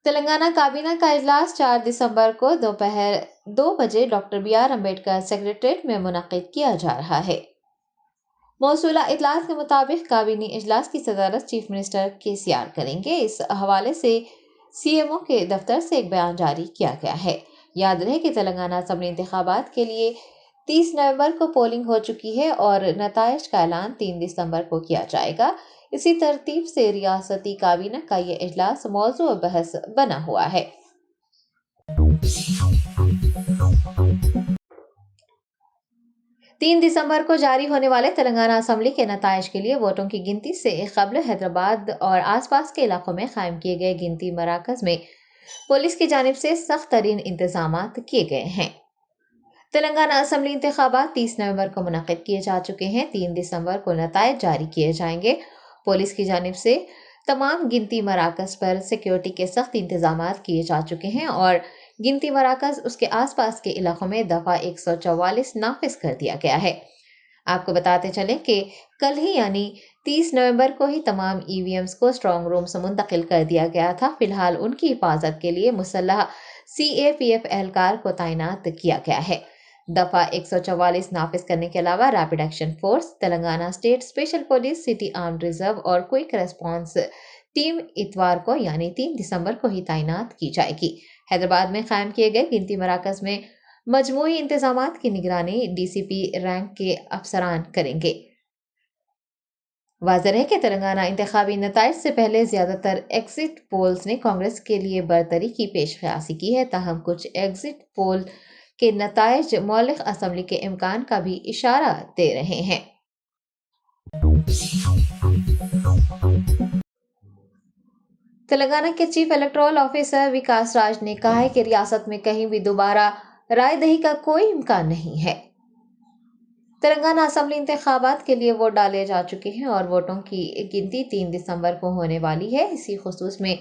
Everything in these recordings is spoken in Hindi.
तेलंगाना काबीना का इजलास 4 दिसंबर को दोपहर 2 बजे डॉक्टर बी.आर. अम्बेडकर सेक्रेटेरिएट में मुनक्किद किया जा रहा है। मौसूला इजलास के मुताबिक काबीनी इजलास की सदारत चीफ मिनिस्टर के.सी.आर. करेंगे। इस हवाले से सीएमओ के दफ्तर से एक बयान जारी किया गया है। याद रहे कि तेलंगाना असेंबली इंतखाबात के लिए 30 नवंबर को पोलिंग हो चुकी है और नताइज का ऐलान 3 दिसंबर को किया जाएगा। इसी तरतीब से रियासती काबीना का ये इजलास मौजू बहस बना हुआ है। 3 दिसंबर को जारी होने वाले तेलंगाना असेंबली के नताइज के लिए वोटों की गिनती से कबल हैदराबाद और आसपास के इलाकों में कायम किए गए गिनती मराकज में पुलिस की जानिब से सख्त तरीन इंतजाम किए गए हैं। तेलंगाना असेंबली इंतखाबात 30 नवंबर को मुनक्किद किए जा चुके हैं। 3 दिसंबर को नताइज जारी किए जाएंगे। पुलिस की जानिब से तमाम गिनती मराकज पर सिक्योरिटी के सख्त इंतजाम किए जा चुके हैं और गिनती मराकज उसके आसपास के इलाकों में दफा 144 नाफिज कर दिया गया है। आपको बताते चलें कि कल ही यानी 30 नवंबर को ही तमाम ईवीएम्स को स्ट्रांग रूम से मुंतकिल कर दिया गया था। फिलहाल उनकी हिफाजत के लिए मुसल्लह सीएपीएफ एहलकार को तैनात किया गया है। दफा 144 नाफिज करने के अलावा rapid action force, Telangana state special police, city armed reserve और क्विक रेस्पॉन्स टीम इतवार को यानी 3 दिसंबर को ही तैनात की जाएगी। हैदराबाद में कायम किए गए गिनती मराकज में मजमूई इंतजामात की निगरानी डीसीपी रैंक के अफसरान करेंगे। वाज़ेह है कि तेलंगाना इंतखाबी नताइज से पहले ज्यादातर एग्जिट पोल्स ने कांग्रेस के लिए बरतरी की पेशकयासी की है। ताहम कुछ एग्जिट पोल के नताइज मौलिक असेंबली के इम्कान का भी इशारा दे रहे हैं। तेलंगाना के चीफ इलेक्टोरल ऑफिसर विकास राज ने कहा है कि रियासत में कहीं भी दोबारा राय दही का कोई इम्कान नहीं है। तेलंगाना असेंबली इंतखाबात के लिए वोट डाले जा चुके हैं और वोटों की गिनती 3 दिसंबर को होने वाली है। इसी खुसूस में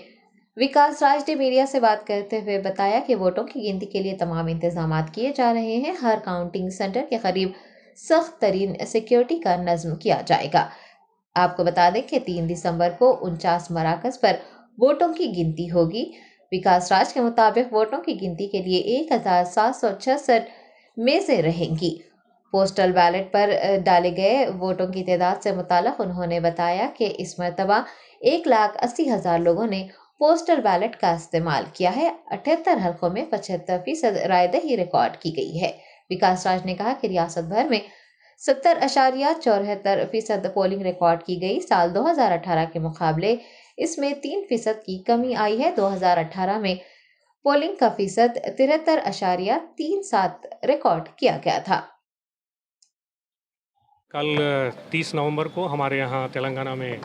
विकास राज ने मीडिया से बात करते हुए बताया कि वोटों की गिनती के लिए तमाम इंतजाम किए जा रहे हैं। हर काउंटिंग सेंटर के करीब सख्त तरीन सिक्योरिटी का नज्म किया जाएगा। आपको बता दें कि 3 दिसंबर को 49 मराकज पर वोटों की गिनती होगी। विकास राज के मुताबिक वोटों की गिनती के लिए 1766 मेज़ें रहेंगी। पोस्टल बैलेट पर डाले गए वोटों की तादाद से मुताल्लिक़ उन्होंने बताया कि इस मरतबा 1,80,000 लोगों ने पोस्टल बैलेट का इस्तेमाल किया है। 78 हल्कों में 75% रायदही रिकॉर्ड की गई है। विकास राज ने कहा कि रियासत भर में 70.74% पोलिंग रिकॉर्ड की गई। साल 2018 के मुकाबले इसमें 3% की कमी आई है। 2018 में पोलिंग का फीसद 73.37 रिकॉर्ड किया गया था। कल 30 नवंबर को हमारे यहाँ तेलंगाना में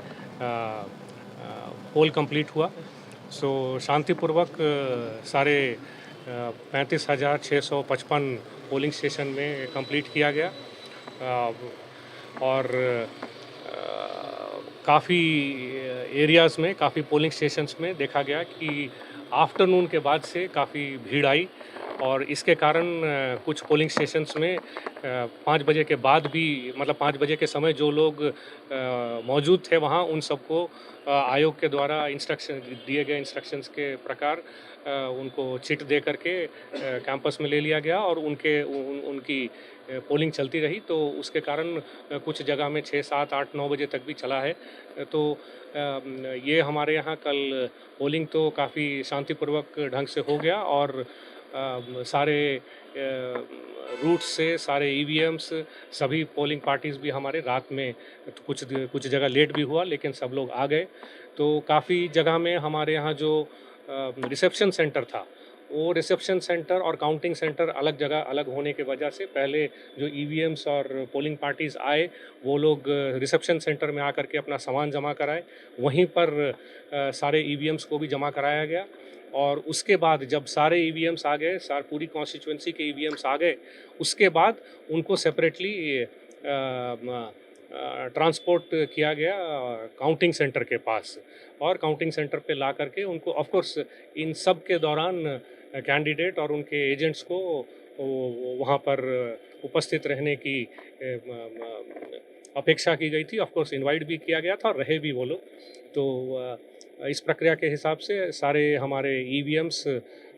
पोल कंप्लीट हुआ। सो शांतिपूर्वक सारे 35,655 पोलिंग स्टेशन में कंप्लीट किया गया और काफ़ी एरियाज़ में, काफ़ी पोलिंग स्टेशंस में देखा गया कि आफ्टरनून के बाद से काफ़ी भीड़ आई और इसके कारण कुछ पोलिंग स्टेशंस में 5 बजे के बाद भी, मतलब 5 बजे के समय जो लोग मौजूद थे वहाँ, उन सबको आयोग के द्वारा दिए गए इंस्ट्रक्शंस के प्रकार उनको चिट दे करके कैंपस में ले लिया गया और उनकी पोलिंग चलती रही। तो उसके कारण कुछ जगह में 6, 7, 8, 9 बजे तक भी चला है। तो ये हमारे यहाँ कल पोलिंग तो काफ़ी शांतिपूर्वक ढंग से हो गया और सारे रूट्स से सारे ईवीएम्स, सभी पोलिंग पार्टीज़ भी हमारे रात में कुछ जगह लेट भी हुआ लेकिन सब लोग आ गए। तो काफ़ी जगह में हमारे यहाँ जो रिसेप्शन सेंटर था, वो रिसेप्शन सेंटर और काउंटिंग सेंटर अलग जगह अलग होने के वजह से पहले जो ईवीएम्स और पोलिंग पार्टीज़ आए वो लोग रिसेप्शन सेंटर में आकर के अपना सामान जमा कराए। वहीं पर सारे ईवीएम्स को भी जमा कराया गया और उसके बाद जब सारे ईवीएम्स आ गए, पूरी कॉन्स्टिट्यूएंसी के ईवीएम्स आ गए, उसके बाद उनको सेपरेटली ट्रांसपोर्ट किया गया काउंटिंग सेंटर के पास और काउंटिंग सेंटर पे ला करके उनको, ऑफ कोर्स इन सब के दौरान कैंडिडेट और उनके एजेंट्स को वहाँ पर उपस्थित रहने की अपेक्षा की गई थी। ऑफ कोर्स इनवाइट भी किया गया था और रहे भी वो लोग। तो इस प्रक्रिया के हिसाब से सारे हमारे ईवीएम्स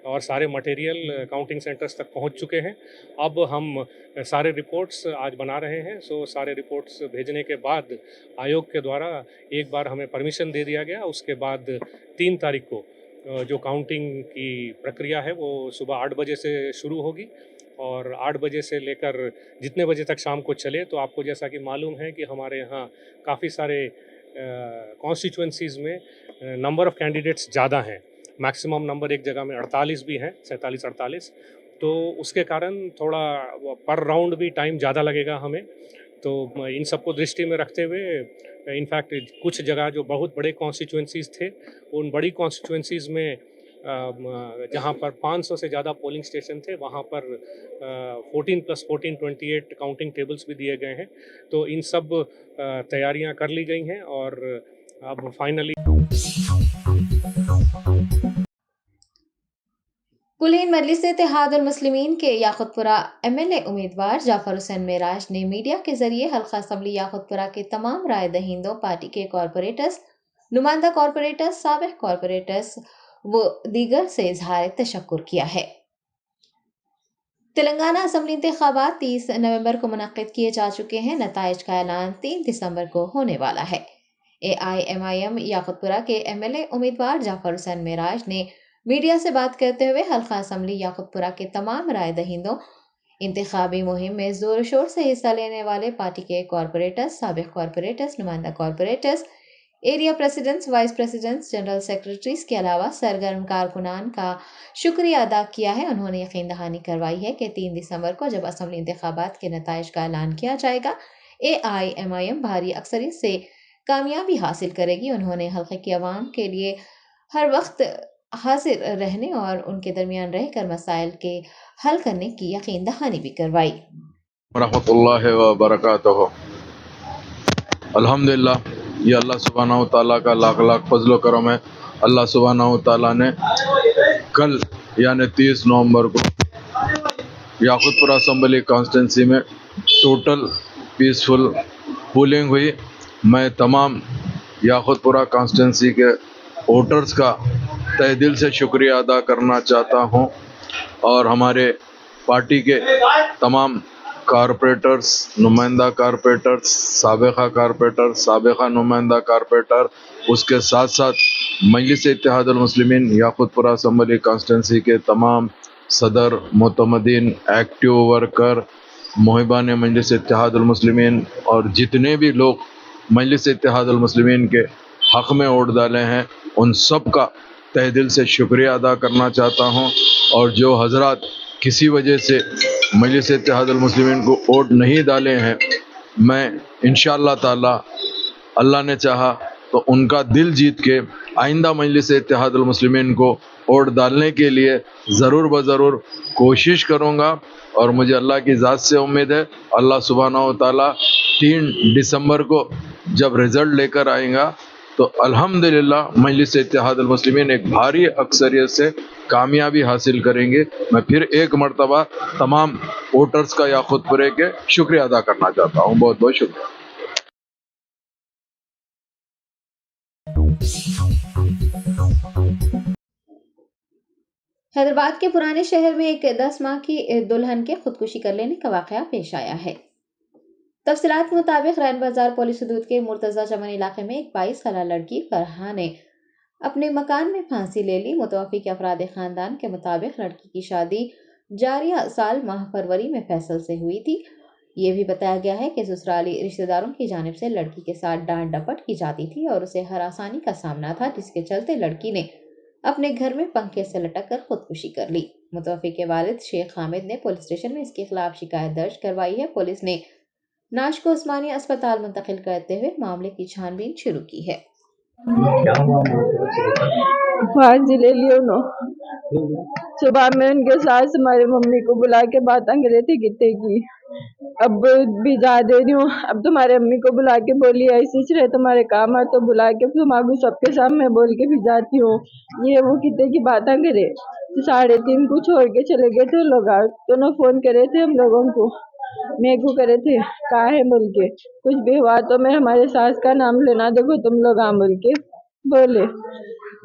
और सारे मटेरियल काउंटिंग सेंटर्स तक पहुंच चुके हैं। अब हम सारे रिपोर्ट्स आज बना रहे हैं। सो सारे रिपोर्ट्स भेजने के बाद आयोग के द्वारा एक बार हमें परमिशन दे दिया गया। उसके बाद 3 तारीख को जो काउंटिंग की प्रक्रिया है वो सुबह 8 बजे से शुरू होगी और 8 बजे से लेकर जितने बजे तक शाम को चले। तो आपको जैसा कि मालूम है कि हमारे यहाँ काफ़ी सारे कॉन्स्टिट्यूएंसीज़ में नंबर ऑफ़ कैंडिडेट्स ज़्यादा हैं। मैक्सिमम नंबर एक जगह में 48 भी हैं, 47-48। तो उसके कारण थोड़ा पर राउंड भी टाइम ज़्यादा लगेगा हमें। तो इन सबको दृष्टि में रखते हुए इनफैक्ट कुछ जगह जो बहुत बड़े कॉन्स्टिट्यूएंसीज़ थे, उन बड़ी कॉन्स्टिट्यूएंसीज़ में जहाँ पर 500 से ज़्यादा पोलिंग स्टेशन थे, वहाँ पर 14 + 14 28 काउंटिंग टेबल्स भी दिए गए हैं। तो इन सब तैयारियां कर ली गई हैं और अब फाइनली कुलीन मजलिस इत्तेहादुल मुस्लिमीन के याकुतपुरा एमएलए उम्मीदवार जाफर हुसैन मेराज ने मीडिया के जरिए हल्का असम्बली याकुतपुरा के तमाम राय दहिंदों, पार्टी के कॉरपोरेटर्स, नुमाइंदा कॉरपोरेटर्स, साबिक कॉरपोरेटर्स व दीगर से इजहार तशक्कुर किया है। तेलंगाना असम्बली इंतखाबात 30 नवंबर को मुनक्किद किए जा चुके हैं। नताइज का ऐलान 3 दिसंबर को होने वाला है। AIMIM याकुतपुरा के एमएलए उम्मीदवार जाफर हुसैन मेराज ने मीडिया से बात करते हुए हल्का असम्बली याकुतपुरा के तमाम राय दहिंदों, इंतखाबी मुहिम में जोर शोर से हिस्सा लेने वाले पार्टी के कॉरपोरेटर्स, साबिक कॉरपोरेटर्स, नुमाइंदा corporators, area presidents, vice presidents, general secretaries के अलावा सरगर्म कारकुनान का शुक्रिया अदा किया है। उन्होंने यकीन दहानी करवाई है कि 3 दिसंबर को जब असम्बली इंतखाबात के नताइज का ऐलान किया जाएगा, AIMIM भारी अक्सरियत से कामयाबी हासिल करेगी। उन्होंने हल्के की आवाम के लिए हर वक्त हाजिर रहने और उनके दरमियान रहकर मसाइल के हल करने की यकीन दहानी भी करवाई। रहमतुल्लाहि व बरकातहू। अल्हम्दुलिल्लाह, ये अल्लाह सुब्हानहू तआला का लाख लाख फजल करम है। अल्लाह सुब्हानहू तआला ने कल यानी 30 नवंबर को याकुतपुरा असम्बली कॉन्स्टिट्यूंसी में टोटल पीसफुल पोलिंग हुई। मैं तमाम याकुतपुरा कॉन्स्टिट्यूंसी के वोटर्स का तहे दिल से शुक्रिया अदा करना चाहता हूं और हमारे पार्टी के तमाम कारपोरेटर्स, नुमाइंदा कारपोरेटर्स, साबिका नुमाइंदा कारपोरेटर, उसके साथ साथ मजलिस इत्तेहादुल मुस्लिमीन याकुतपुरा असम्बली कॉन्स्टिट्यूंसी के तमाम सदर, मोतमदीन, एक्टिव वर्कर, मुहिबान मजलिस इत्तेहादुल मुस्लिमीन और जितने भी लोग मजलिस इत्तेहादुल मुस्लिमीन के हक़ में वोट डाले हैं, उन सब का तहे दिल से शुक्रिया अदा करना चाहता हूं। और जो हजरात किसी वजह से मजलिस इत्तेहादुल मुस्लिमीन को वोट नहीं डाले हैं, मैं इंशाअल्लाह ताला अल्लाह ने चाहा तो उनका दिल जीत के आइंदा मजलिस इत्तेहादुल मुस्लिमीन को वोट डालने के लिए ज़रूर ब-ज़रूर कोशिश करूँगा। और मुझे अल्लाह की ज़ात से उम्मीद है, अल्लाह सुब्हानहू तआला 3 दिसंबर को जब रिज़ल्ट लेकर आएगा तो अल्हम्दुलिल्लाह मजलिस इत्तेहादुल मुस्लिमीन एक भारी अक्सरियत से कामयाबी हासिल करेंगे। मैं फिर एक मरतबा तमाम वोटर्स का याकुतपुरे के शुक्रिया अदा करना चाहता हूँ। बहुत बहुत शुक्रिया। हैदराबाद के पुराने शहर में एक 10 माह की दुल्हन के खुदकुशी कर लेने का वाकया पेश आया है। तफसीलात के मुताबिक रैन बाजार पुलिस हदूद के मुर्तजा चमन इलाके में एक 22 साल लड़की फरहा ने अपने मकान में फांसी ले ली। मुतवफ़ी के अफराद खानदान के मुताबिक लड़की की शादी जारिया साल माह फरवरी में फैसल से हुई थी। ये भी बताया गया है कि ससुराली रिश्तेदारों की जानिब से लड़की के साथ डांट डपट की जाती थी और उसे हरासानी का सामना था, जिसके चलते लड़की ने अपने घर में पंखे से लटक कर खुदकुशी कर ली। मुतवफ़ी के वालिद शेख हामिद ने पुलिस स्टेशन में इसके खिलाफ शिकायत दर्ज करवाई है। पुलिस ने नाश को उस्मानिया अस्पताल मुंतकिल करते हुए मामले की छानबीन शुरू की है। फांसी ले लियो नो। सुबह में उनके सास हमारी मम्मी को बुला के बात करे थे कितने की, अब भी जा दे रही हूँ। अब तुम्हारे अम्मी को बुला के बोली ऐसी रहे तुम्हारे काम है तो बुला के तुम्हारे सबके सामने बोल के भी जाती हूँ। ये वो कितने की बातें करे। 3:30 को छोड़ के चले गए थे लोग। दोनों फोन करे थे हम लोगों को, मेरे को करे थे कहा है बोल के, कुछ भी हुआ तो मैं हमारे सास का नाम लेना, देखो तुम लोग बोल के बोले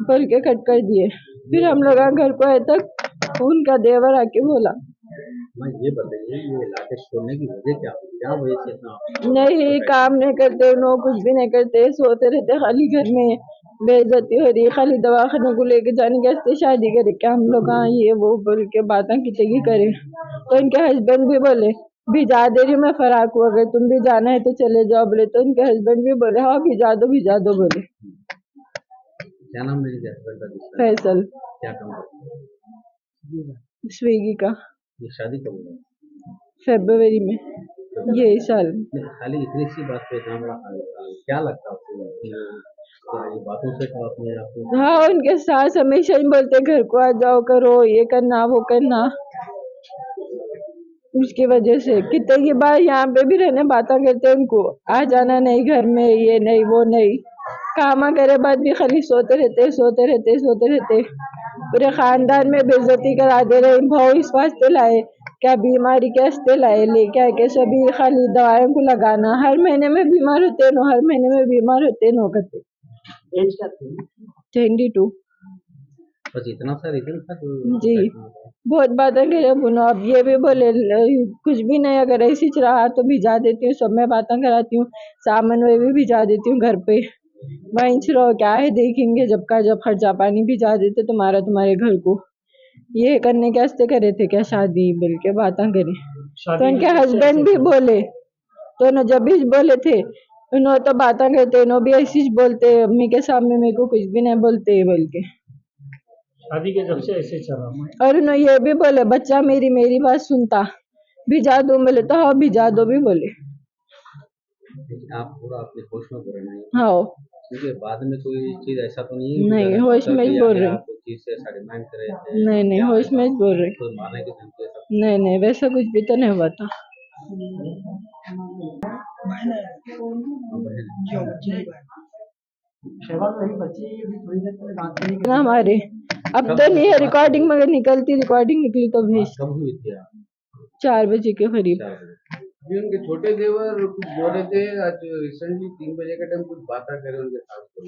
बोल के कट कर दिए। फिर हम लोग घर को आए तक उनका देवर आके बोला। मैं ये बताइए, ये इलाके छोड़ने की वजह क्या हुई? क्या वजह से इतना नहीं, काम नहीं करते, नो कुछ भी नहीं करते, सोते रहते खाली घर में, बेइज्जती हो रही, खाली दवाखाने को लेके जाने के वास्ते शादी करे क्या हम लोग, हाँ ये वो बोल के बातें कितनी करे। तो इनके हस्बैंड भी बोले भिजा दे रही हूँ मैं फराक को, अगर तुम भी जाना है तो चले जाओ बोले। तो इनके हस्बैंड भी बोले हाँ भिजा दो बोले। क्या नाम है इनके हस्बैंड का? फैसल, क्या काम करते हैं? स्विगी का। ये शादी कब हुई? फरवरी में यही साल। खाली इतनी सी बात पे इतना बड़ा क्या लगता है आपको? क्या ये बातों से तो अपने आपको? हाँ, उनके सास हमेशा ही बोलते घर को आ जाओ, करो ये करना वो करना। उसकी वजह से कितने की बार यहाँ पे भी रहने बातें करते उनको, आ जाना नहीं घर में, ये नहीं वो नहीं, कामा करे बाद भी खाली सोते रहते। पूरे खानदान में बेइज्जती करा दे रहे। भाव इस वास्ते लाए क्या बीमारी के वास्ते लाए, लेके आके सभी खाली दवाइयों को लगाना, हर महीने में बीमार होते नो करते। एज क्या थी? 22। बस इतना सा रीजन था जी, बहुत बातें करे बुनो। अब ये भी बोले कुछ भी नहीं, अगर ऐसी रहा तो भिजा देती हूँ, सब मैं बातें कराती हूँ, सामान वे भी भिजा देती हूँ घर पे। वहीं रहो क्या है देखेंगे, जब का जब खर्चा पानी भिजा देते तुम्हारे घर को। ये करने के वास्ते करे थे क्या शादी बोल के बातें करे। तो उनके हस्बैंड भी बोले, तो न जब भी बोले थे उन्होंने तो बातें करते, नो भी ऐसी बोलते, अम्मी के सामने मेरे को कुछ भी नहीं बोलते बोल के। शादी के जब से ऐसे चला। और उन्होंने ये भी बोले बच्चा मेरी बात सुनता, भिजा दो बोले तो हाँ भिजा दो भी बोले। आप पूरा अपने होश में बोल रहे हैं? हाँ, क्योंकि बाद में कोई चीज ऐसा तो नहीं है? नहीं होश में ही बोल रहे। कोई चीज से ऐसा डिमांड करे थे? नहीं होश में ही बोल रहे। कोई माने कि हमको ऐसा? नहीं वैसा कुछ भी तो नहीं हुआ था। ना हमारे अब तो नहीं है रिकॉर्डिंग, मगर रिकॉर्डिंग निकली तो भेज। कब हुई थी? 4 बजे के करीब। जी उनके छोटे देवर कुछ बोले थे आज रिसेंटली 3 बजे के टाइम कुछ बातें करे उनके साथ को।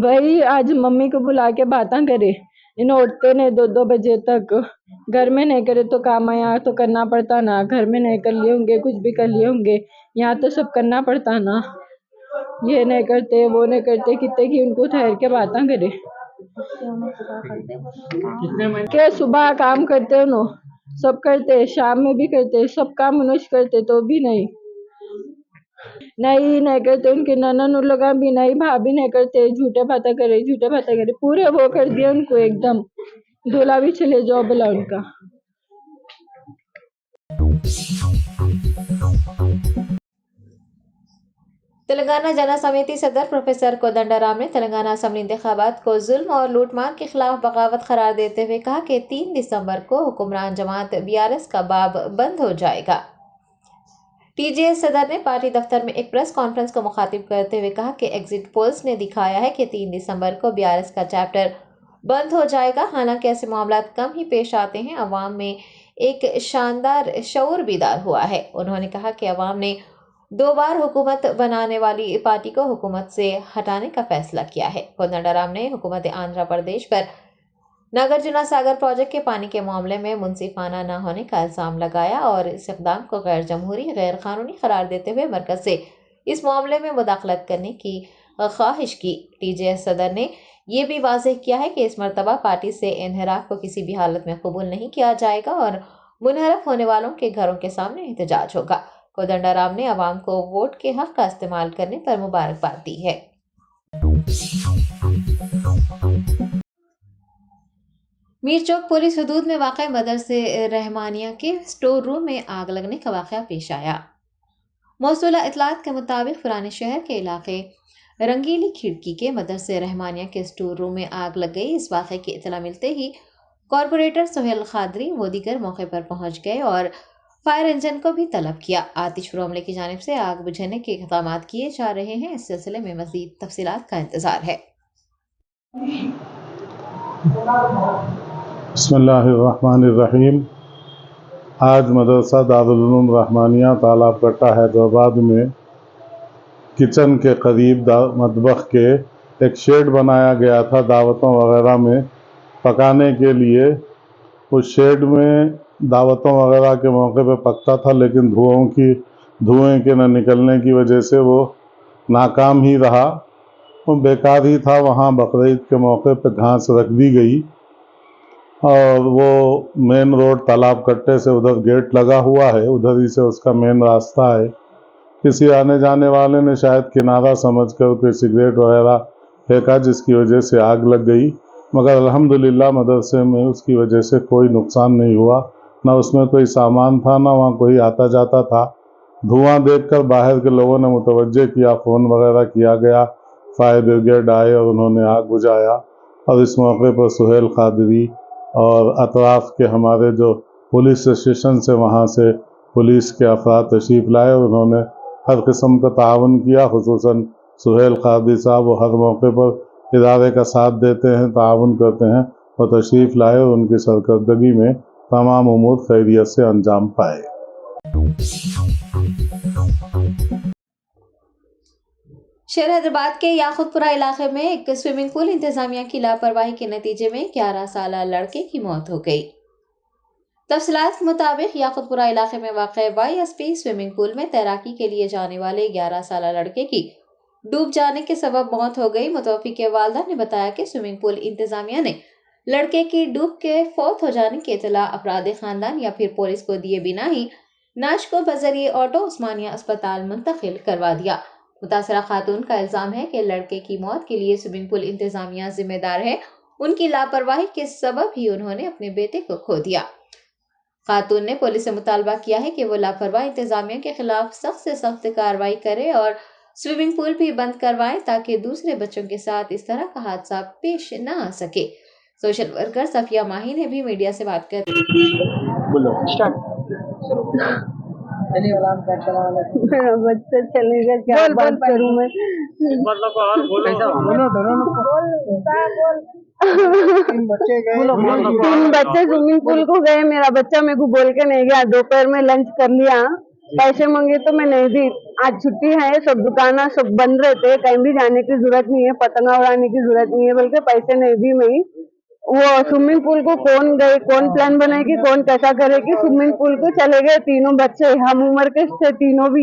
वही आज मम्मी को बुला के बातें करे, इन्हें उठते नहीं 2-2 बजे तक, घर में नहीं करे तो काम यहाँ तो करना पड़ता ना, घर में नहीं कर लिए होंगे कुछ भी कर लिए होंगे, यहाँ तो सब करना पड़ता ना, ये नहीं करते वो नहीं करते, कितने की उनको ठहर के बातें करे। के सुबह काम करते उन्हों सब करते, शाम में भी करते, सब काम उन्होंने करते तो भी नहीं करते। उनके ननन लोग भी नहीं, भाभी नहीं करते, झूठे बातें करे पूरे वो कर दिया उनको एकदम, दूल्हा भी चले जाओ बोला उनका। तेलंगाना जना समिति सदर प्रोफेसर कोदंडराम ने तेलंगाना असम्बली इंतखाबात को जुल्म और लूटमार के खिलाफ बगावत करार देते हुए कहा कि 3 दिसंबर को हुक्मरान जमात BRS का बाब बंद हो जाएगा। TJS सदर ने पार्टी दफ्तर में एक प्रेस कॉन्फ्रेंस को मुखातिब करते हुए कहा कि एग्जिट पोल्स ने दिखाया है कि 3 दिसंबर को BRS का चैप्टर बंद हो जाएगा। हालांकि ऐसे मामला कम ही पेश आते हैं, अवाम में एक शानदार शऊर बीदार हुआ है। उन्होंने कहा कि अवाम ने 2 बार हुकूमत बनाने वाली पार्टी को हुकूमत से हटाने का फैसला किया है। कोदंडराम ने हुकूमत आंध्र प्रदेश पर नागार्जुना सागर प्रोजेक्ट के पानी के मामले में मुंसिफाना न होने का इल्जाम लगाया और इस इक़दाम को गैर जमहूरी गैर कानूनी करार देते हुए मरकज़ से इस मामले में मुदाखलत करने की ख्वाहिश की। TJS सदर ने यह भी वाज़ेह किया है कि इस मरतबा पार्टी से इन्हिराफ को किसी भी हालत में कबूल नहीं किया जाएगा और मुनहरफ होने वालों के घरों के सामने एहतजाज होगा। कोदंडराम ने अवाम को वोट के हक का इस्तेमाल करने पर मुबारकबाद दी है। मीरचौक पुलिस हदूद में वाक़ मदरसे रहमानिया के स्टोर रूम में आग लगने का वाक़या पेश आया। मौसूला इतलात के मुताबिक पुराने शहर के इलाके रंगीली खिड़की के मदरसे रहमानिया के स्टोर रूम में आग लग गई। इस वाक़े की इतला मिलते ही कॉरपोरेटर सोहेल खादरी वो दीगर मौके पर पहुंच गए और फायर इंजन को भी तलब किया। आतिश रोमले की जानिब से आग बुझाने के इक़दाम किए जा रहे हैं। इस सिलसिले में मज़ीद तफसीलात का इंतज़ार है। बिस्मिल्लाहिर्रहमानिर्रहीम। आज मदरसा दारुल उलूम रहमानिया तालाब कट्टा हैदराबाद में किचन के करीब मतबख के एक शेड बनाया गया था दावतों वगैरह में पकाने के लिए। उस शेड में दावतों वगैरह के मौके पे पकता था, लेकिन धुएं के न निकलने की वजह से वो नाकाम ही रहा। वो बेकार ही था। वहाँ बकरीद के मौके पे घास रख दी गई और वो मेन रोड तालाब कट्टे से उधर गेट लगा हुआ है, उधर ही से उसका मेन रास्ता है। किसी आने जाने वाले ने शायद किनारा समझकर कोई सिगरेट वगैरह फेंका, जिसकी वजह से आग लग गई। मगर अल्हम्दुलिल्लाह मदरसे में उसकी वजह से कोई नुकसान नहीं हुआ। ना उसमें कोई सामान था, ना वहाँ कोई आता जाता था। धुआं देखकर बाहर के लोगों ने मुतवज्जे किया, फ़ोन वगैरह किया गया, फायर ब्रिगेड आए और उन्होंने आग बुझाया। और इस मौके पर सुहेल कादरी और अतराफ़ के हमारे जो पुलिस स्टेशन से, वहाँ से पुलिस के अफराद तशरीफ़ लाए और उन्होंने हर किस्म का ताउन किया। खुसूसन सुहेल कादरी साहब वो हर मौके पर इदारे का साथ देते हैं, ताउन करते हैं और तशरीफ़ लाए और उनकी सरकर्दगी में तमाम उमूर खैरियत से अंजाम पाए। शहर हैदराबाद के याकुतपुरा इलाके में एक स्विमिंग पूल इंतजामिया की लापरवाही के नतीजे में 11 साला लड़के की मौत हो गई। तफसीलात के मुताबिक याकुतपुरा इलाके में वाक़ YSP स्विमिंग पूल में तैराकी के लिए जाने वाले 11 साला लड़के की डूब जाने के सबब मौत हो गई। मुतवफ़्फ़ी के वालिदा ने बताया कि स्विमिंग पूल इंतजामिया ने लड़के की डूब के फौत हो जाने की इत्तला अफराद खानदान या फिर पुलिस को दिए बिना ही नाश को बजरिए ऑटो उस्मानिया अस्पताल मुंतकिल करवा दिया। मुतासरा खातून का इल्ज़ाम है कि लड़के की मौत के लिए स्विमिंग पूल इंतजामिया जिम्मेदार है। उनकी लापरवाही के सबब ही उन्होंने अपने बेटे को खो दिया। खातून ने पुलिस से मुतालबा किया है कि वो लापरवाह इंतजामिया के खिलाफ सख्त से सख्त कार्रवाई करे और स्विमिंग पूल भी बंद करवाएं ताकि दूसरे बच्चों के साथ इस तरह का हादसा पेश न आ सके। सोशल वर्कर सफिया माही ने भी मीडिया से बात कर मेरा बच्चा चलेगा, क्या बात करूं मैं। तीन बच्चे स्विमिंग पूल को गए, मेरा बच्चा मेरे को बोल के नहीं गया। दोपहर में लंच कर लिया, पैसे मांगे तो मैं नहीं दी। आज छुट्टी है, सब दुकान सब बंद रहते, कहीं भी जाने की जरूरत नहीं है, पतंगा उड़ाने की जरूरत नहीं है, बल्कि पैसे नहीं दी मैं। वो स्विमिंग पूल को कौन गए, कौन प्लान बनाएगी, कौन कैसा करेगी। स्विमिंग पूल को चले गए तीनों बच्चे, हम उम्र के थे तीनों भी।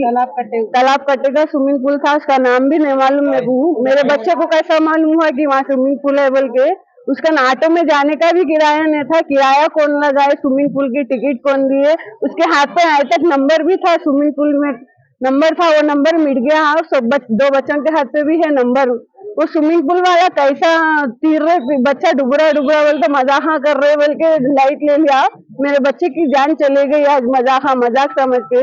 तालाब कट्टे का स्विमिंग पूल था, उसका नाम भी नहीं मालूम मेरे को। मेरे बच्चे को कैसा मालूम हुआ कि वहाँ स्विमिंग पूल है बोल के। उसका ऑटो में जाने का भी किराया नहीं था, किराया कौन लगाए, स्विमिंग पूल की टिकट कौन दिए। उसके हाथ पे आज तक नंबर भी था, स्विमिंग पूल में नंबर था, वो नंबर मिट गया। सब दो बच्चों के हाथ पे भी है नंबर। वो स्विमिंग पूल वाला कैसा तीर रहे, बच्चा डुबरा बोल तो मजाक कर रहे बोल के लाइट ले लिया, मेरे बच्चे की जान चले गई। आज मजाक समझ के।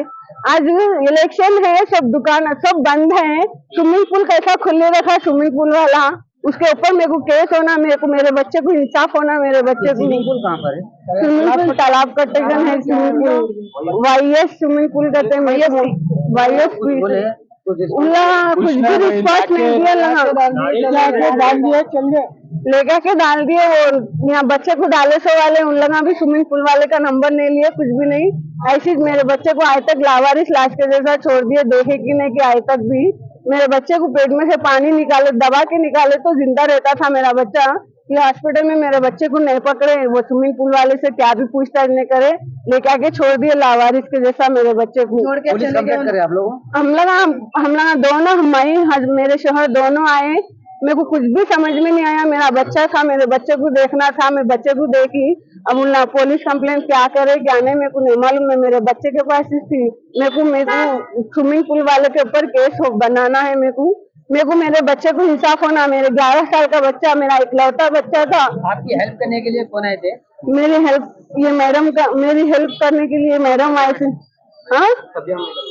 आज इलेक्शन है, सब दुकान सब बंद है, स्विमिंग पूल कैसा खुले रखा स्विमिंग पूल वाला। उसके ऊपर मेरे को केस होना, मेरे बच्चे को इंसाफ होना। मेरे बच्चे को स्विमिंग पूल कहाँ पर है? स्विमिंग पूल तालाब कट्टे का है, swimming pool YS swimming pool कहते हैं। YS कुछ भी रिस्पॉन्स नहीं दिया, लेकर के डाल दिए। वो यहाँ बच्चे को डाले सो वाले उन लोग भी स्विमिंग पूल वाले का नंबर नहीं लिए, कुछ भी नहीं। ऐसे मेरे बच्चे को आज तक लावारिस लाश के जैसा छोड़ दिए, देखे कि नहीं कि आज तक भी। मेरे बच्चे को पेट में से पानी निकाले, दबा के निकाले तो जिंदा रहता था मेरा बच्चा। ये हॉस्पिटल में मेरे बच्चे को नहीं पकड़े, वो स्विमिंग पूल वाले से क्या भी पूछताछ नहीं करे, लेके आके छोड़ दिए लावारिस के जैसा मेरे बच्चे को। पुलिस कंप्लेंट करे आप लोग? हम लोग दोनों, मेरे शोहर दोनों आए। मेरे को कुछ भी समझ में नहीं आया। मेरा बच्चा था, मेरे बच्चे को देखना था, मैं बच्चे को देखी। अब उन पुलिस कंप्लेंट क्या करे क्या नहीं मेरे को नहीं मालूम है। मेरे बच्चे के पास थी, मेरे को स्विमिंग पूल वाले के ऊपर केस बनाना है। मेरे को मेरे बच्चे को इंसाफ होना। मेरे 11 साल का बच्चा, मेरा इकलौता बच्चा था। आपकी हेल्प करने के लिए कौन आए थे? मेरी हेल्प करने के लिए मैडम आए थे। हाँ,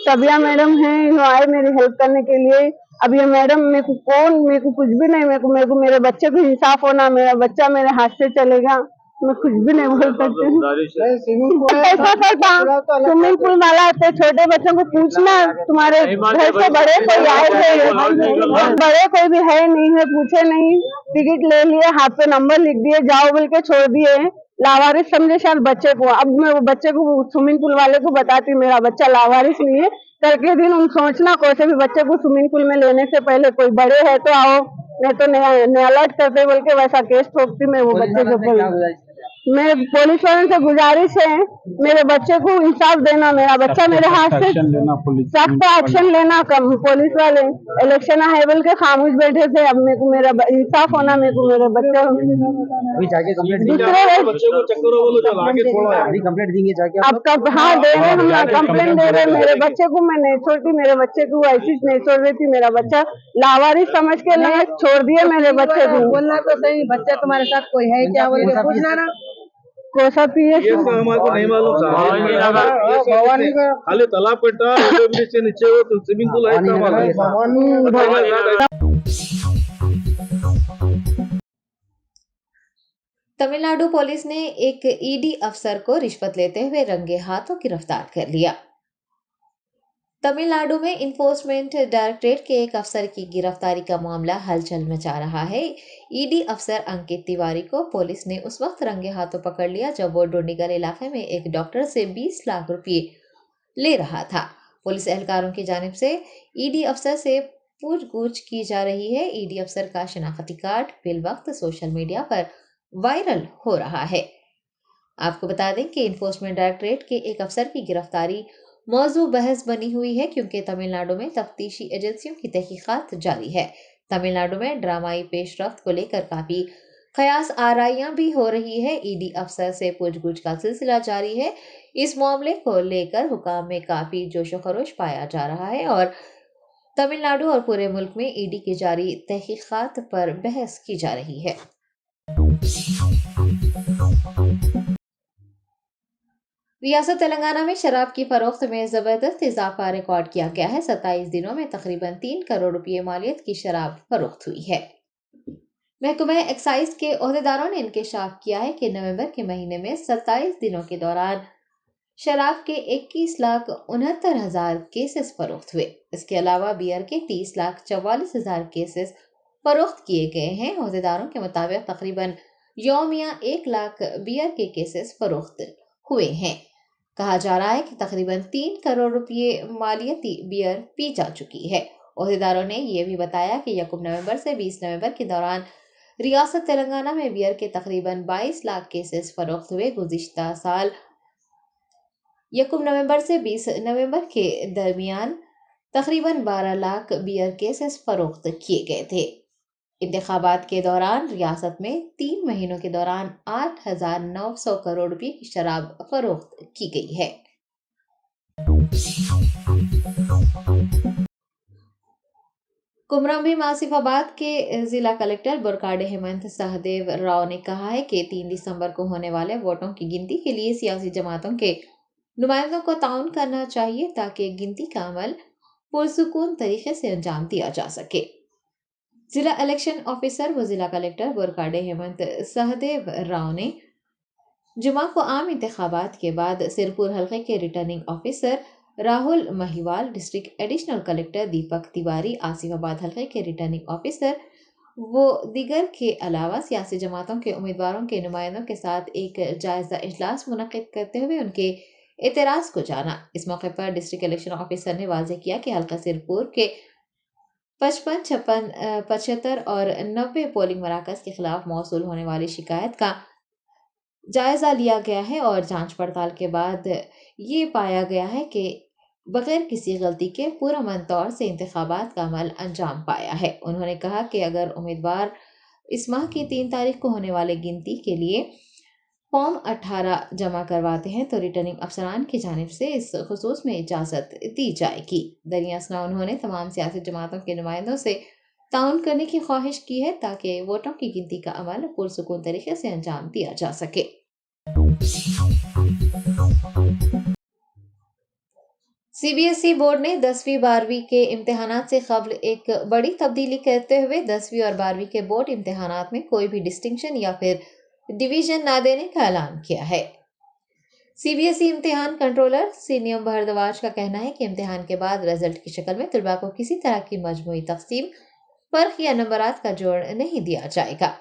सबिया मैडम है, आए मेरी हेल्प करने के लिए। अब ये मैडम मेरे को कुछ भी नहीं, मेरे बच्चे को इंसाफ होना। मेरा बच्चा मेरे हाथ से चलेगा, मैं कुछ भी नहीं बोल सकती। स्विमिंग पूल वाला आते, छोटे बच्चों को पूछना, तुम्हारे घर से बड़े कोई आए थे, बड़े कोई भी है नहीं है, पूछे नहीं, टिकट ले लिए, हाथ पे नंबर लिख दिए, जाओ बोल के छोड़ दिए। लावारिस समझे शायद बच्चे को। अब मैं वो बच्चे को स्विमिंग पूल वाले को बताती मेरा बच्चा लावारिस नहीं है। कल के दिन सोचना कैसे भी बच्चे को स्विमिंग पूल में लेने से पहले कोई बड़े है तो आओ, नहीं तो अलर्ट करते बोल के वैसा केस ठोकती मैं वो बच्चे के ऊपर। मैं पुलिस वालों से गुजारिश है मेरे बच्चे को इंसाफ देना, मेरा बच्चा मेरे हाथ से सख्त एक्शन लेना। कम पुलिस वाले इलेक्शन है बोल के खामोश बैठे थे, अब मेरे को मेरा इंसाफ होना, मेरे को मेरे बच्चे कंप्लेंट देंगे जाके अब कब हाँ दे रहे हम कंप्लेंट दे रहे। मेरे बच्चे को मैं नहीं छोड़ती, मेरे बच्चे को ऐसी नहीं छोड़ रही थी। मेरा बच्चा लावारिस समझ के लिए छोड़ दिए मेरे बच्चे को। बोलना तो सही, बच्चा तुम्हारे साथ कोई है क्या बोल के पूछना ना। कोसा पिए हमारे को नहीं मालूम खाली तालाब कट्टा ब्रिज के नीचे वो स्विमिंग पूल है। तमिलनाडु पुलिस ने एक ईडी अफसर को रिश्वत लेते हुए रंगे हाथों गिरफ्तार कर लिया। तमिलनाडु में इन्फोर्समेंट डायरेक्टरेट के एक अफसर की गिरफ्तारी का मामला हलचल मचा रहा है। ईडी अफसर अंकित तिवारी को पुलिस ने उस वक्त रंगे हाथों पकड़ लिया जब वो डोंडीगल इलाके में एक डॉक्टर से 20 लाख रुपए ले रहा था। पुलिस एहलकारों की जानिब से ईडी अफसर से पूछगछ की जा रही है। ईडी अफसर का शनाख्ती कार्ड बिल वक्त सोशल मीडिया पर वायरल हो रहा है। आपको बता दें कि इन्फोर्समेंट डायरेक्टरेट के एक अफसर की गिरफ्तारी मौजू बहस बनी हुई है क्योंकि तमिलनाडु में तफ्तीशी एजेंसियों की तहकीकात जारी है। तमिलनाडु में ड्रामाई पेशरफ्त को लेकर काफी कयास आराइयां भी हो रही है। ईडी अफसर से पूछगछ का सिलसिला जारी है। इस मामले को लेकर हुकाम में काफी जोशो खरोश पाया जा रहा है और तमिलनाडु और पूरे मुल्क में ईडी की जारी तहकीकात पर बहस की जा रही है। रियासत तेलंगाना में शराब की फरोख्त में जबरदस्त इजाफा रिकॉर्ड किया गया है। 27 दिनों में तकरीबन 3 करोड़ रुपए मालियत की शराब फरोख्त हुई है। महकमा एक्साइज के ओहदेदारों ने इंकशाफ किया है कि नवंबर के महीने में 27 दिनों के दौरान शराब के 21,69,000 केसेस फरोख्त हुए। इसके अलावा बियर के 30,44,000 केसेस फरोख्त किए गए हैं। ओहदेदारों के मुताबिक तकरीबन यौमिया 1 लाख बियर के केसेस फरोख्त हुए हैं। कहा जा रहा है कि तकरीबन 3 करोड़ रुपए मालियती बियर पी जा चुकी है। ओहदेदारों ने यह भी बताया कि 1 नवंबर से 20 नवंबर के दौरान रियासत तेलंगाना में बियर के तकरीबन 22 लाख केसेस फरोख्त हुए। गुज़िश्ता साल 1 नवंबर से 20 नवंबर के दरमियान तकरीबन 12 लाख बियर केसेस फरोख्त किए गए थे। इंतखाबात के दौरान रियासत में 3 महीनों के दौरान 8,900 करोड़ रुपए की शराब फरोख्त की गई है। कुमरम आसिफाबाद के जिला कलेक्टर बुरकाडे हेमंत सहदेव राव ने कहा है कि 3 दिसंबर को होने वाले वोटों की गिनती के लिए सियासी जमातों के नुमाइंदों को ताउन करना चाहिए ताकि गिनती का अमल पुरसुकून तरीके से अंजाम दिया जा सके। जिला इलेक्शन ऑफिसर व जिला कलेक्टर बुरकाडे हेमंत सहदेव राव ने जुमा को आम इंतखाबात के बाद सिरपुर हल्के के returning officer Rahul Mahiwal, district additional collector Deepak Tiwari, Asifabad हल्के के रिटर्निंग ऑफिसर वो दीगर के अलावा सियासी जमातों के उम्मीदवारों के नुमाइंदों के साथ एक जायजा इजलास मुनक्किद करते हुए उनके एतराज़ को जाना। इस मौके पर डिस्ट्रिक्ट इलेक्शन ऑफिसर ने वाज़ेह किया कि हल्का सिरपुर के 55, 56, 75 और 90 पोलिंग मराकज़ के खिलाफ मौसूल होने वाली शिकायत का जायजा लिया गया है और जांच पड़ताल के बाद ये पाया गया है कि बगैर किसी गलती के पुरअमन तौर से इंतखाबात का अमल अंजाम पाया है। उन्होंने कहा कि अगर उम्मीदवार इस माह की 3 तारीख को होने वाले गिनती के लिए फॉर्म 18 जमा करवाते हैं तो रिटर्निंग अफसरान की जानिब से इस खुसूस में इजाज़त दी जाएगी। दरियासना उन्होंने तमाम सियासी जमातों के नुमाइंदों से ताउन करने की ख्वाहिश की है ताकि वोटों की गिनती का अमल पुरसुकून तरीके से अंजाम दिया जा सके। सीबीएसई बोर्ड ने 10वीं 12वीं के इम्तिहानात से कबल एक बड़ी तब्दीली करते हुए 10वीं और 12वीं के बोर्ड इम्तिहानात में कोई भी डिस्टिंक्शन या फिर डिवीजन ना देने का ऐलान किया है। सीबीएसई इम्तिहान कंट्रोलर सीनियम भारद्वाज का कहना है कि इम्तिहान के बाद रिजल्ट की शक्ल में तलबा को किसी तरह की मजमूई तकसीम, फर्क या नंबरात का जोड़ नहीं दिया जाएगा।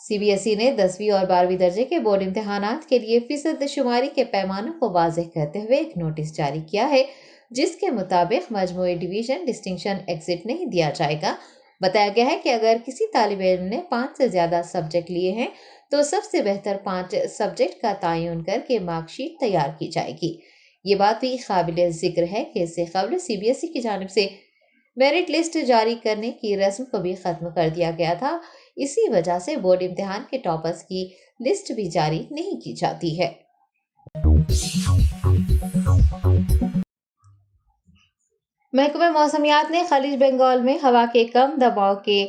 सीबीएसई ने 10वीं और 12वीं दर्जे के बोर्ड इम्तिहानात के लिए फीसद शुमारी के पैमानों को वाज़ेह करते हुए एक नोटिस जारी किया है जिसके मुताबिक मजमूई डिवीजन, डिस्टिंक्शन, एग्जिट नहीं दिया जाएगा। बताया गया है कि अगर किसी तालिब इल्म ने 5 से ज्यादा सब्जेक्ट लिए हैं तो सबसे बेहतर 5 सब्जेक्ट का तयन करके मार्कशीट तैयार की जाएगी। ये बात भी काबिल जिक्र है कि इससे कबल CBSE की जानिब से मेरिट लिस्ट जारी करने की रस्म को भी खत्म कर दिया गया था। इसी वजह से बोर्ड इम्तिहान के टॉपर्स की लिस्ट भी जारी नहीं की जाती है। महकमे मौसमियात ने खलीज बंगाल में हवा के कम दबाव के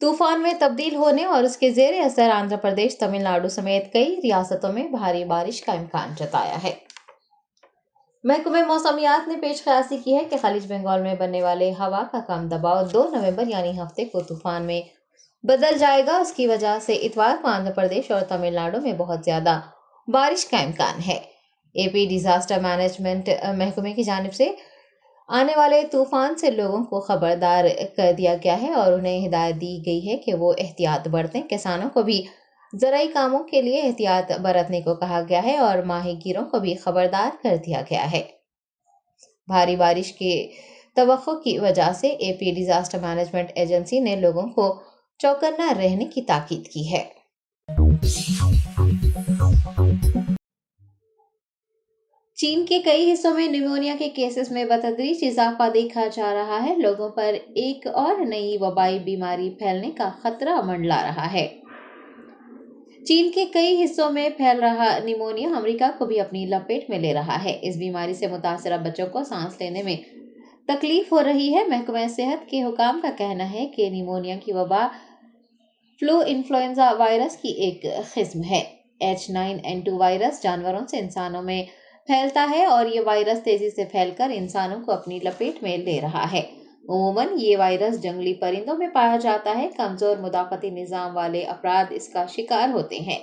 तूफान में तब्दील होने और उसके जेर असर आंध्र प्रदेश, तमिलनाडु समेत कई रियासतों में भारी बारिश का इम्कान जताया है। महकमे मौसमियात ने पेशकयासी की है कि खलीज बंगाल में बनने वाले हवा का कम दबाव 2 नवंबर यानी हफ्ते को तूफान में बदल जाएगा। उसकी वजह से इतवार को आंध्र प्रदेश और तमिलनाडु में बहुत ज्यादा बारिश का इम्कान है। AP डिजास्टर मैनेजमेंट महकमे की जानिब से आने वाले तूफान से लोगों को खबरदार कर दिया गया है और उन्हें हिदायत दी गई है कि वो एहतियात बरतें। किसानों को भी ज़राई कामों के लिए एहतियात बरतने को कहा गया है और माहीगीरों को भी खबरदार कर दिया गया है। भारी बारिश के तवक्को की वजह से AP डिजास्टर मैनेजमेंट एजेंसी ने लोगों को चौकन्ना रहने की ताकीद की है। चीन के कई हिस्सों में निमोनिया के केसेस में बतदरीज इजाफा देखा जा रहा है। लोगों पर एक और नई वबाई बीमारी फैलने का खतरा मंडरा रहा है। चीन के कई हिस्सों में फैल रहा निमोनिया अमेरिका को भी अपनी लपेट में ले रहा है। इस बीमारी से मुतासरा बच्चों को सांस लेने में तकलीफ हो रही है। महकमा सेहत के हुकाम का कहना है कि निमोनिया की वबा फ्लू इन्फ्लुएंजा वायरस की एक किस्म है। H9N2 वायरस जानवरों से इंसानों में फैलता है और ये वायरस तेजी से फैलकर इंसानों को अपनी लपेट में ले रहा है। उमूमन ये वायरस जंगली परिंदों में पाया जाता है। कमजोर मुदाफती निज़ाम वाले अफराद इसका शिकार होते हैं।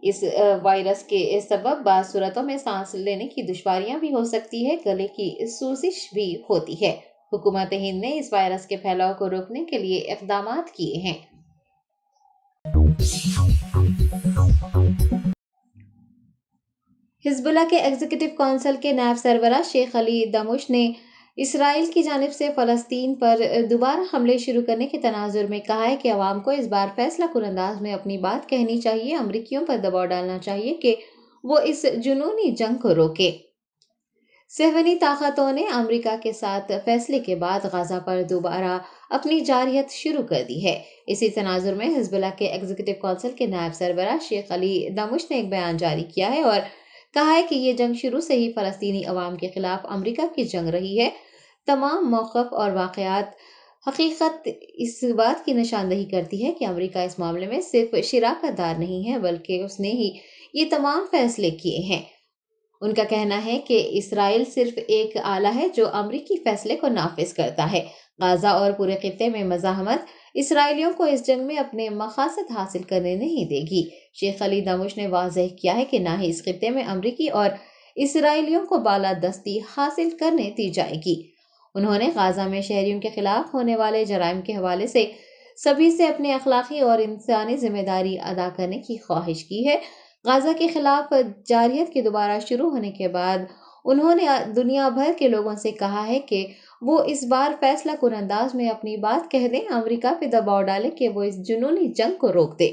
इस वायरस के सबब बाज़ सूरतों में सांस लेने की दुश्वारियां भी हो सकती है, गले की सूजिश भी होती है। हुकूमत हिंद ने इस वायरस के फैलाव को रोकने के लिए इक़दामात किए हैं। हिज़्बुल्लाह के एग्जीक्यूटिव काउंसिल के नायब सरबराह शेख अली दमुश ने इसराइल की जानिब से फ़लस्तीन पर दोबारा हमले शुरू करने के तनाजुर में कहा है कि अवाम को इस बार फैसला कुन अंदाज में अपनी बात कहनी चाहिए। अमरीकियों पर दबाव डालना चाहिए कि वो इस जुनूनी जंग को रोके। सहवनी ताकतों ने अमेरिका के साथ फैसले के बाद गाजा पर दोबारा अपनी जारियत शुरू कर दी है। इसी तनाजुर में हिज़्बुल्लाह के एग्जीक्यूटिव काउंसिल के नायब सरबराह शेख अली दमुश ने एक बयान जारी किया है और कहा है कि ये जंग शुरू से ही फ़लस्तीनी अवाम के खिलाफ अमेरिका की जंग रही है। तमाम मौक़िफ़ और वाक़यात हकीकत इस बात की निशानदही करती है कि अमेरिका इस मामले में सिर्फ शिराकतदार नहीं है बल्कि उसने ही ये तमाम फैसले किए हैं। उनका कहना है कि इसराइल सिर्फ एक आला है जो अमरीकी फैसले को नाफिज करता है। गाजा और पूरे खित्ते में मज़ाहमत इसराइलियों को इस जंग में अपने मकासद हासिल करने नहीं देगी। शेख अली दमुश ने वाज़ेह किया है कि ना ही इस खित्ते में अमरीकी और इसराइलियों को बालादस्ती हासिल करने दी जाएगी। उन्होंने गाजा में शहरियों के खिलाफ होने वाले जराइम के हवाले से सभी से अपनी अखलाकी और इंसानी जिम्मेदारी अदा करने की ख्वाहिश की है। गाजा के खिलाफ जारियत के दोबारा शुरू होने के बाद उन्होंने दुनिया भर के लोगों से कहा है कि वो इस बार फैसला कुन अंदाज में अपनी बात कह दें, अमेरिका पे दबाव डालें कि वो इस जुनूनी जंग को रोक दे।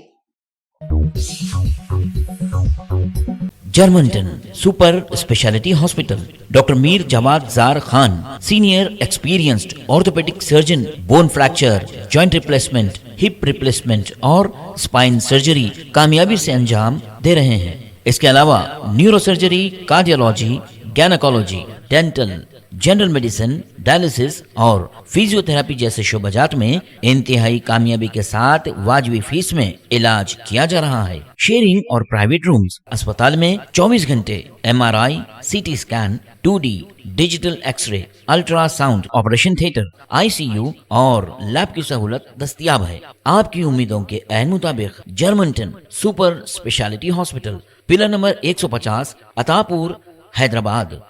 Germanten super speciality hospital, doctor Mir Jawad Zar Khan, senior experienced orthopaedic surgeon, bone fracture, joint replacement, hip replacement और स्पाइन सर्जरी कामयाबी से अंजाम दे रहे हैं। इसके अलावा neuro surgery, cardiology, gynaecology, dental, general medicine, dialysis और फिजियोथेरेपी जैसे शोबाजात में इंतहाई कामयाबी के साथ वाजिबी फीस में इलाज किया जा रहा है। शेयरिंग और प्राइवेट रूम्स, अस्पताल में 24 घंटे MRI, CT scan, 2D digital x-ray, ultrasound, operation theatre, ICU और लैब की सहूलत दस्तयाब है। आपकी उम्मीदों के ऐन मुताबिक Germanton super speciality hospital, pillar number 150, Attapur, Hyderabad.